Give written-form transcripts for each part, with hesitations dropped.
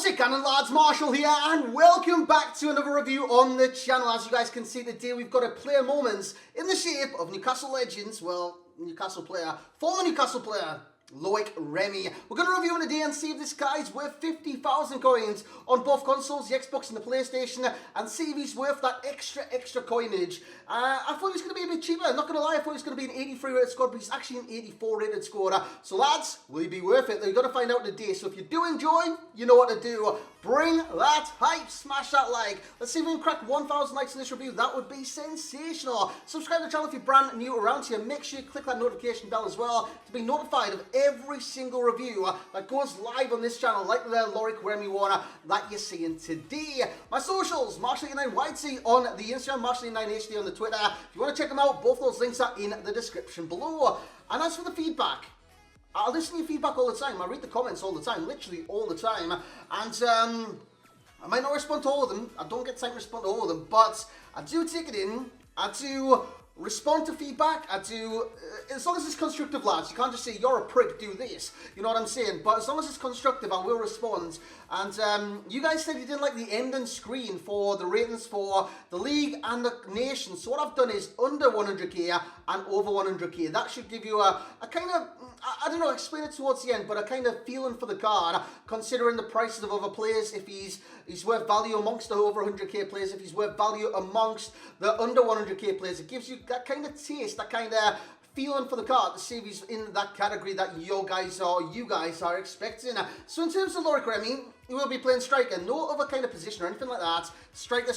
it, Cannon lads? Marshall here, and welcome back to another review on the channel. As you guys can see today, we've got a player moments in the shape of Newcastle legends, well, Newcastle player, former Newcastle player, Moments Remy. We're going to review him today and see if this guy's worth 50,000 coins on both consoles, the Xbox and the PlayStation, and see if he's worth that extra coinage. I thought he was going to be a bit cheaper, not going to lie. I thought he was going to be an 83 rated squad, but he's actually an 84 rated squad. So lads, will he be worth it? You've got to find out today. So if you do enjoy, you know what to do. Bring that hype, smash that like. Let's see if we can crack 1,000 likes in this review. That would be sensational. Subscribe to the channel if you're brand new around here. Make sure you click that notification bell as well to be notified of every single review that goes live on this channel, like the Moments Remy one that you're seeing today. My socials, Marshall89YT on the Instagram, Marshall89HD on the Twitter. If you want to check them out, both those links are in the description below. And as for the feedback, I listen to your feedback all the time. I read the comments all the time, literally all the time. And I might not respond to all of them. I don't get time to respond to all of them, but I do take it in. I do respond to feedback. I do, as long as it's constructive, lads. You can't just say, you're a prick, do this. You know what I'm saying? But as long as it's constructive, I will respond. And you guys said you didn't like the ending screen for the ratings for the league and the nation. So what I've done is under 100k and over 100k. That should give you a kind of, I don't know, explain it towards the end, but a kind of feeling for the card, considering the prices of other players, if he's worth value amongst the over 100k players, if he's worth value amongst the under 100k players. It gives you that kind of taste, that kind of feeling for the card to see if he's in that category that you guys are expecting. So in terms of Moments Remy, he will be playing striker, no other kind of position or anything like that. Striker.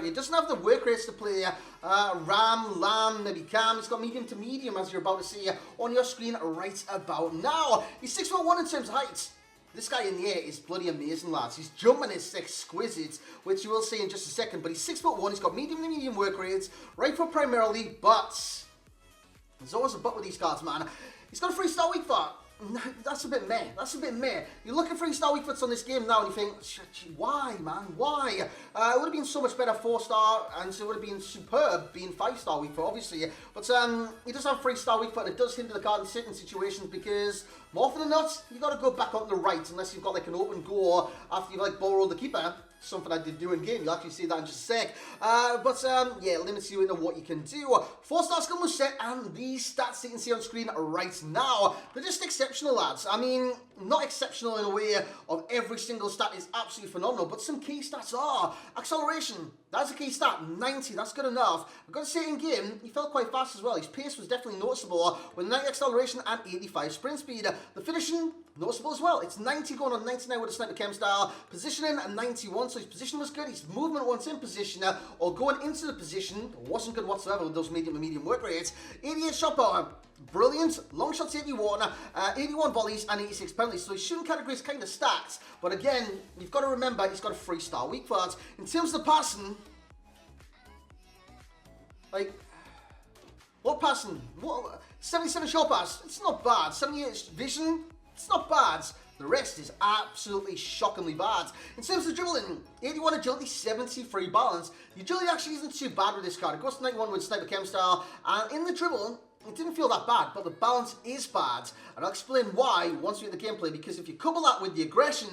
He doesn't have the work rates to play Ram, Lamb, maybe Cam. He's got medium to medium, as you're about to see on your screen right about now. He's 6'1" in terms of height. This guy in the air is bloody amazing, lads. His jumping is exquisite, which you will see in just a second. But he's 6'1". He's got medium to medium work rates, right foot primarily, but there's always a but with these cards, man. He's got a 3-star weak foot. That's a bit meh. You look at 3-star weak foots on this game now and you think, why, man? Why? It would have been so much better 4-star, and it would have been superb being 5-star weak foot, obviously. But he does have 3-star weak foot, and it does hinder the card in certain situations because more often than not, you got to go back on the right unless you've got like an open goal after you've like ball rolled the keeper. Something I did do in game. You'll actually see that in just a sec. Yeah, limits you into what you can do. 4-star skill move set, and these stats you can see on screen right now, they're just exceptional, lads. I mean, not exceptional in a way of every single stat is absolutely phenomenal, but some key stats are. Acceleration, that's a key stat, 90, that's good enough. I've got to say in game, he felt quite fast as well. His pace was definitely noticeable with 90 acceleration and 85 sprint speed. The finishing, noticeable as well. It's 90 going on 99 with a sniper chem style. Positioning at 91, so his position was good. His movement once in position or going into the position wasn't good whatsoever with those medium and medium work rates. 88 shot power, brilliant. Long shots 81, 81 volleys and 86 penalties. So his shooting category is kind of stacked. But again, you've got to remember he's got a 3-star weak foot. In terms of the passing, like, what passing? What, 77 short pass, it's not bad. 78 vision, it's not bad. The rest is absolutely shockingly bad. In terms of dribbling, 81 agility, 73 balance. The agility actually isn't too bad with this card. It goes to 91 with sniper chem style. And in the dribble, it didn't feel that bad, but the balance is bad. And I'll explain why once we get the gameplay, because if you couple that with the aggression,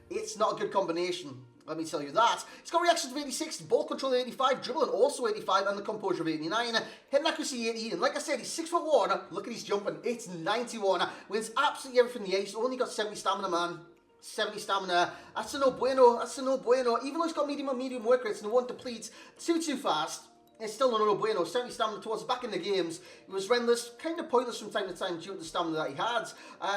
it's not a good combination. Let me tell you that. He's got reactions of 86, ball control 85, dribbling also 85, and the composure of 89. Hitting accuracy 80, and like I said, he's 6'1". Look at his jumping, it's 91. Wins absolutely everything in the air. He's only got 70 stamina, man. 70 stamina. That's a no bueno. Even though he's got medium work rates and it won't deplete too fast, it's still no bueno. 70 stamina towards the back in the games. It was rentless, kind of pointless from time to time due to the stamina that he had.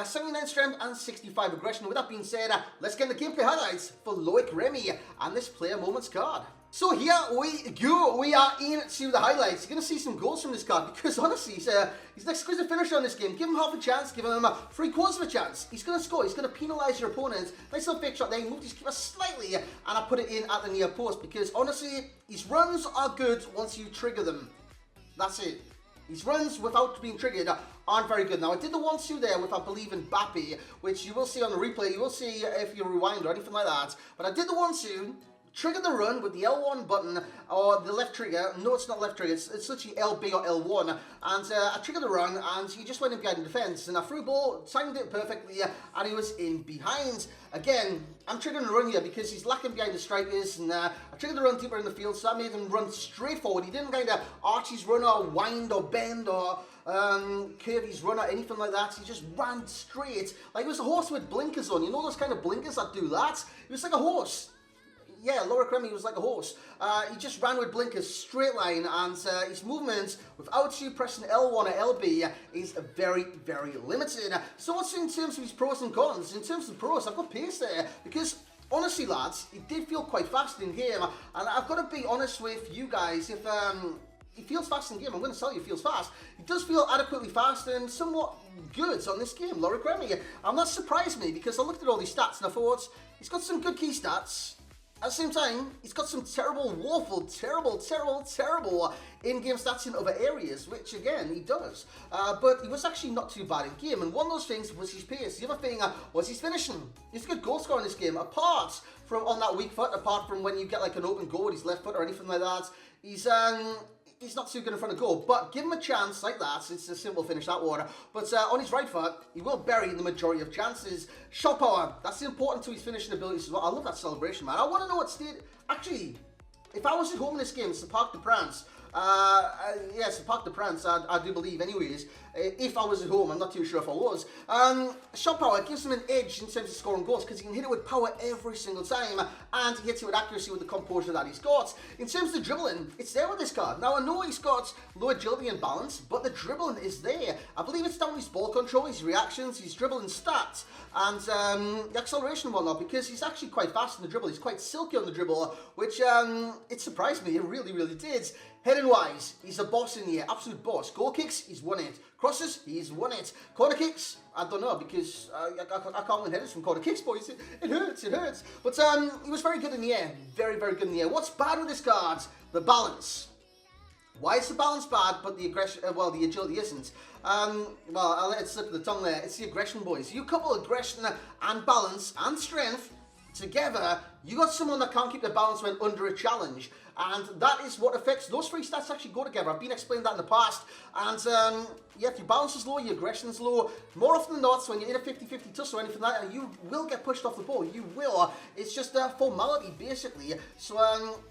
79 strength and 65 aggression. With that being said, let's get the gameplay highlights for Moments Remy and this player moments card. So here we go, we are into the highlights. You're going to see some goals from this card because honestly, he's an exquisite finisher on this game. Give him half a chance, give him 3/4 of a chance. He's going to score, he's going to penalise your opponent. Nice little fake shot there, he moved his keeper slightly and I put it in at the near post because honestly, his runs are good once you trigger them. That's it. His runs without being triggered aren't very good. Now, I did the 1-2 there with, I believe, Mbappe, which you will see on the replay. You will see if you rewind or anything like that. But I did the 1-2. trigger the run with the L1 button or the left trigger. No, it's not left trigger, it's literally LB or L1. And I triggered the run and he just went in behind the defense. And I threw ball, timed it perfectly, and he was in behind. Again, I'm triggering the run here because he's lacking behind the strikers. And I triggered the run deeper in the field, so that made him run straight forward. He didn't kind of arch his run or wind or bend or curve his run or anything like that. He just ran straight. Like it was a horse with blinkers on. You know those kind of blinkers that do that? It was like a horse. Yeah, Loic Remy was like a horse. He just ran with blinkers, straight line, and his movement without you pressing L1 or LB is very, very limited. So what's in terms of his pros and cons? In terms of the pros, I've got pace there, because honestly, lads, it did feel quite fast in game, and I've got to be honest with you guys, if he feels fast in game, I'm going to tell you he feels fast. He does feel adequately fast and somewhat good on this game, Loic Remy. And that surprised me, because I looked at all these stats and I thought, he's got some good key stats. At the same time, he's got some terrible, woeful, terrible in-game stats in other areas, which again, he does. But he was actually not too bad in game, and one of those things was his pace. The other thing was his finishing. He's a good goal scorer in this game, apart from on that weak foot, apart from when you get like an open goal with his left foot or anything like that. He's not too good in front of goal, but give him a chance like that. It's a simple finish, that one. But on his right foot, he will bury the majority of chances. Shot power, that's important to his finishing abilities as well. I love that celebration, man. I want to know what state... Actually, if I was at home in this game, it's the Parc de France. Yes, the Parc de France, I do believe anyways. If I was at home, I'm not too sure if I was. Shot power gives him an edge in terms of scoring goals because he can hit it with power every single time, and he hits it with accuracy with the composure that he's got. In terms of dribbling, it's there with this card. Now, I know he's got low agility and balance, but the dribbling is there. I believe it's down to his ball control, his reactions, his dribbling stats, and the acceleration and whatnot, because he's actually quite fast in the dribble. He's quite silky on the dribble, which it surprised me. It really, really did. Heading wise, he's a boss in here, absolute boss. Goal kicks, he's won it. Crosses, he's won it. Corner kicks, I don't know, because I can't win headers from corner kicks, boys. It hurts, it hurts. But he was very good in the air, very, very good in the air. What's bad with this card? The balance. Why is the balance bad, but the aggression, well, the agility isn't? Well, I'll let it slip the tongue there. It's the aggression, boys. You couple aggression and balance and strength together, you got someone that can't keep their balance when under a challenge. And that is what affects, those three stats actually go together. I've been explaining that in the past. And yeah, if your balance is low, your aggression is low, more often than not, when you're in a 50-50 tussle or anything like that, you will get pushed off the ball. You will. It's just a formality, basically. So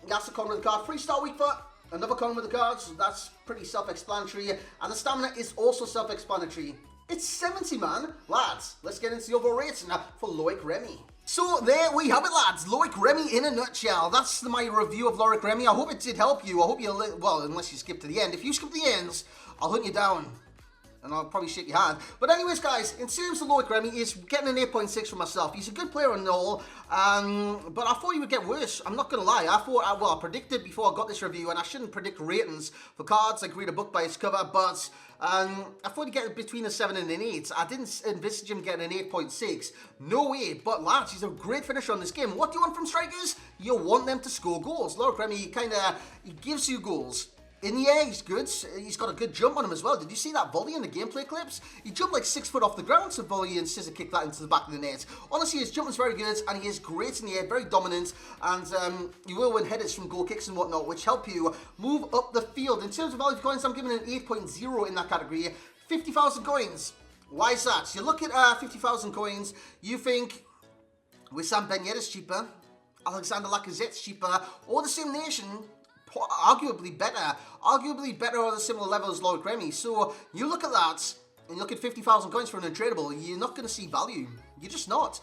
that's the con with the card. 3-star weak foot. Another con with the cards. That's pretty self-explanatory. And the stamina is also self-explanatory. It's 70, man. Lads, let's get into the overall rating for Loic Remy. So there we have it, lads. Loic Remy in a nutshell. That's my review of Loic Remy. I hope it did help you. I hope you, well, unless you skip to the end. If you skip the ends, I'll hunt you down. And I'll probably shake your hand. But anyways, guys, in terms of Loic Remy, he's getting an 8.6 from myself. He's a good player and all, but I thought he would get worse. I'm not going to lie. I predicted before I got this review, and I shouldn't predict ratings for cards. Like read a book by its cover, but I thought he'd get between a 7 and an 8. I didn't envisage him getting an 8.6. No way. But lads, he's a great finisher on this game. What do you want from strikers? You want them to score goals. Loic Remy, he gives you goals. In the air, he's good. He's got a good jump on him as well. Did you see that volley in the gameplay clips? He jumped like 6 foot off the ground to volley and scissor kick that into the back of the net. Honestly, his jump is very good, and he is great in the air, very dominant, and you will win headers from goal kicks and whatnot, which help you move up the field. In terms of value of coins, I'm giving it an 8.0 in that category. 50,000 coins. Why is that? You look at 50,000 coins, you think Wissam Ben Yedder's cheaper, Alexander Lacazette's cheaper, or the same nation, arguably better on a similar level as Loic Remy. So you look at that and you look at 50,000 coins for an untradeable, you're not going to see value. You're just not.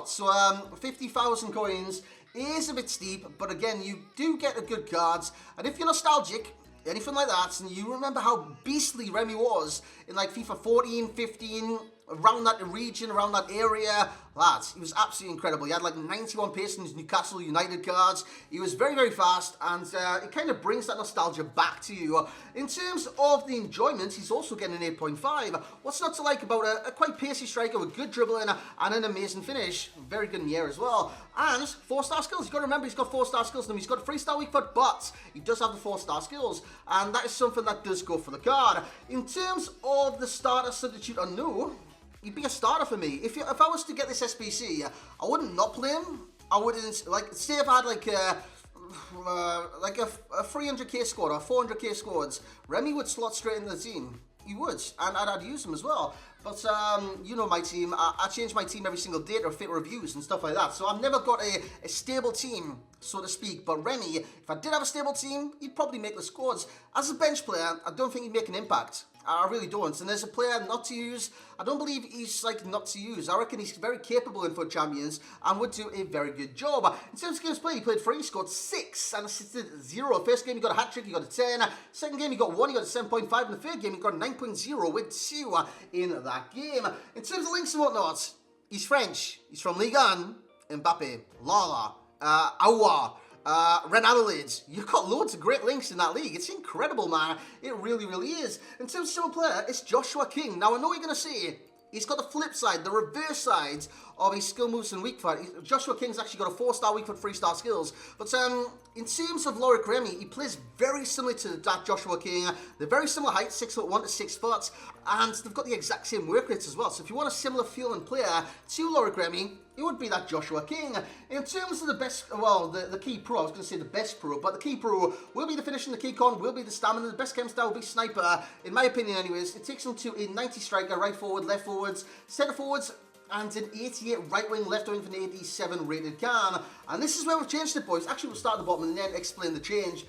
So 50,000 coins is a bit steep, but again, you do get a good cards. And if you're nostalgic, anything like that, and you remember how beastly Remy was in like FIFA 14, 15, around that region, around that area, lads, he was absolutely incredible. He had like 91 pace in his Newcastle United cards. He was very, very fast, and it kind of brings that nostalgia back to you. In terms of the enjoyment, he's also getting an 8.5. What's not to like about a quite pacey striker with good dribbling and an amazing finish? Very good in the air as well. And 4-star skills. You've got to remember he's got 4-star skills. He's got a 3-star weak foot, but he does have the 4-star skills, and that is something that does go for the card. In terms of the starter substitute or no, he'd be a starter for me. If I was to get this SBC, I wouldn't not play him. I wouldn't, like, say if I had like a 300k squad or 400k squads, Remy would slot straight into the team. He would, and I'd use him as well. But, you know my team, I change my team every single day to fit reviews and stuff like that. So I've never got a stable team, so to speak. But Remy, if I did have a stable team, he'd probably make the squads. As a bench player, I don't think he'd make an impact. I really don't. And as a player not to use, I don't believe he's like not to use. I reckon he's very capable in FUT Champions and would do a very good job. In terms of games played, he played 3, he scored 6 and assisted 0. First game he got a hat-trick, he got a 10. Second game he got 1, he got a 7.5. And the third game he got a 9.0 with 2 in that game. In terms of links and whatnot, he's French. He's from Ligue 1, Mbappe, Lala, Aouar. Ronaldo, you've got loads of great links in that league. It's incredible, man. It really, really is. In terms of single player, it's Joshua King. Now, I know what you're going to say. He's got the flip side, the reverse side of his skill moves and weak foot. Joshua King's actually got a 4-star weak foot, 3-star skills. But in terms of Loic Remy, he plays very similar to that Joshua King. They're very similar height, 6'1" to 6 foot, and they've got the exact same work rates as well. So if you want a similar feeling player to Loic Remy, it would be that Joshua King. In terms of the best, well, the key pro, I was going to say the best pro, but the key pro will be the finishing, the key con, will be the stamina. The best chem style will be sniper, in my opinion anyways. It takes him to a 90 striker, right forward, left forwards, centre forwards, and an 88 right wing, left wing for an 87 rated can. And this is where we've changed it, boys. Actually, we'll start at the bottom and then explain the change.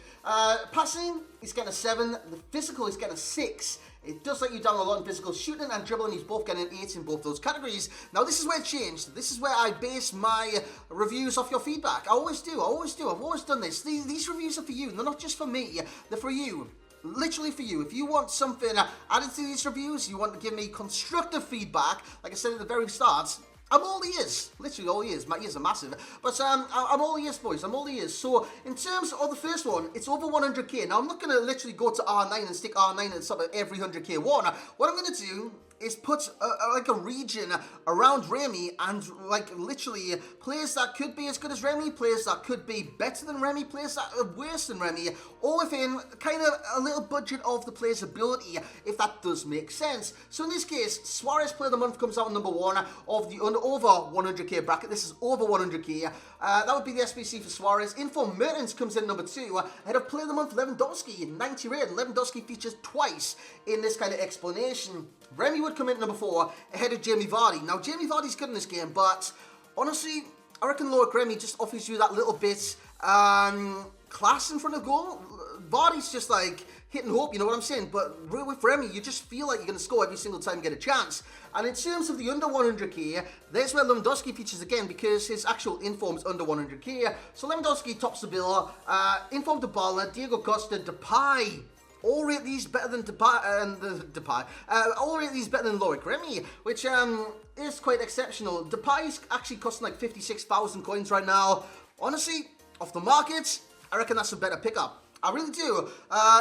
Passing, he's getting a 7. The physical, he's getting a 6. It does let you down a lot in physical. Shooting and dribbling, he's both getting 8 in both those categories. Now, this is where it changed. This is where I base my reviews off your feedback. I always do. I've always done this. These reviews are for you. They're not just for me. They're for you. Literally for you. If you want something added to these reviews, you want to give me constructive feedback, like I said at the very start, I'm all ears. Literally all ears. My ears are massive. But I'm all ears, boys. I'm all ears. So, in terms of the first one, it's over 100k. Now, I'm not going to literally go to R9 and stick R9 at the top of every 100k one. What I'm going to do is put like a region around Remy and like literally players that could be as good as Remy, players that could be better than Remy, players that are worse than Remy, all within kind of a little budget of the player's ability, if that does make sense. So in this case, Suarez Player of the Month comes out number 1 of the over 100k bracket. This is over 100k. That would be the SBC for Suarez. Info Mertens comes in number 2 ahead of Player of the Month Lewandowski, 90 rated. Lewandowski features twice in this kind of explanation. Remy would come in number 4 ahead of Jamie Vardy. Now, Jamie Vardy's good in this game, but honestly, I reckon Loic Remy just offers you that little bit class in front of goal. Vardy's just like hit and hope, you know what I'm saying? But with Remy, you just feel like you're going to score every single time you get a chance. And in terms of the under 100k, there's where Lewandowski features again because his actual inform's under 100k. So Lewandowski tops the bill. Inform Dybala, Diego Costa, Depay. All rate these better than Depay. All rate these better than Loic Remy, which is quite exceptional. Depay's actually costing like 56,000 coins right now. Honestly, off the market, I reckon that's a better pickup. I really do.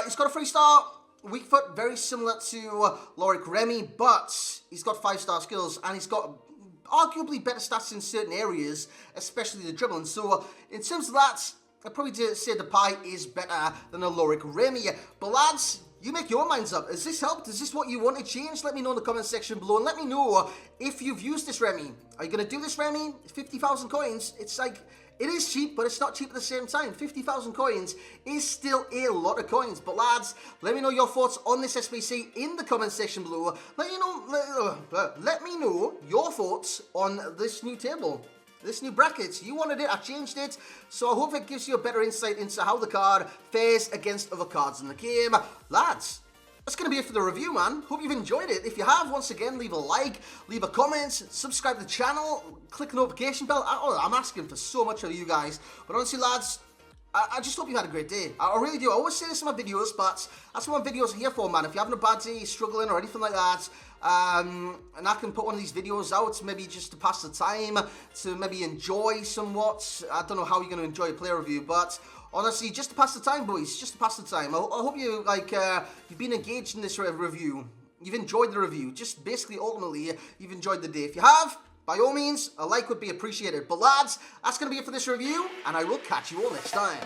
He's got a 3-star weak foot, very similar to Loic Remy, but he's got 5-star skills and he's got arguably better stats in certain areas, especially the dribbling. So in terms of that, I'd probably say Depay is better than a Loic Remy. But lads, you make your minds up. Has this helped? Is this what you want to change? Let me know in the comment section below. And let me know if you've used this Remy. Are you going to do this Remy? 50,000 coins. It's like, it is cheap, but it's not cheap at the same time. 50,000 coins is still a lot of coins. But lads, let me know your thoughts on this SBC in the comment section below. Let me know your thoughts on this new table. This new bracket, you wanted it, I changed it, so I hope it gives you a better insight into how the card fares against other cards in the game. Lads, that's going to be it for the review, man. Hope you've enjoyed it. If you have, once again, leave a like, leave a comment, subscribe to the channel, click the notification bell. I'm asking for so much of you guys, but honestly, lads, I just hope you had a great day. I really do. I always say this in my videos, but that's what my videos are here for, man. If you're having a bad day, struggling or anything like that, and I can put one of these videos out, maybe just to pass the time, to maybe enjoy somewhat. I don't know how you're going to enjoy a player review, but honestly, just to pass the time, boys. Just to pass the time. I hope you, like, you've been engaged in this review. You've enjoyed the review. Just basically, ultimately, you've enjoyed the day. If you have, by all means, a like would be appreciated. But lads, that's going to be it for this review, and I will catch you all next time.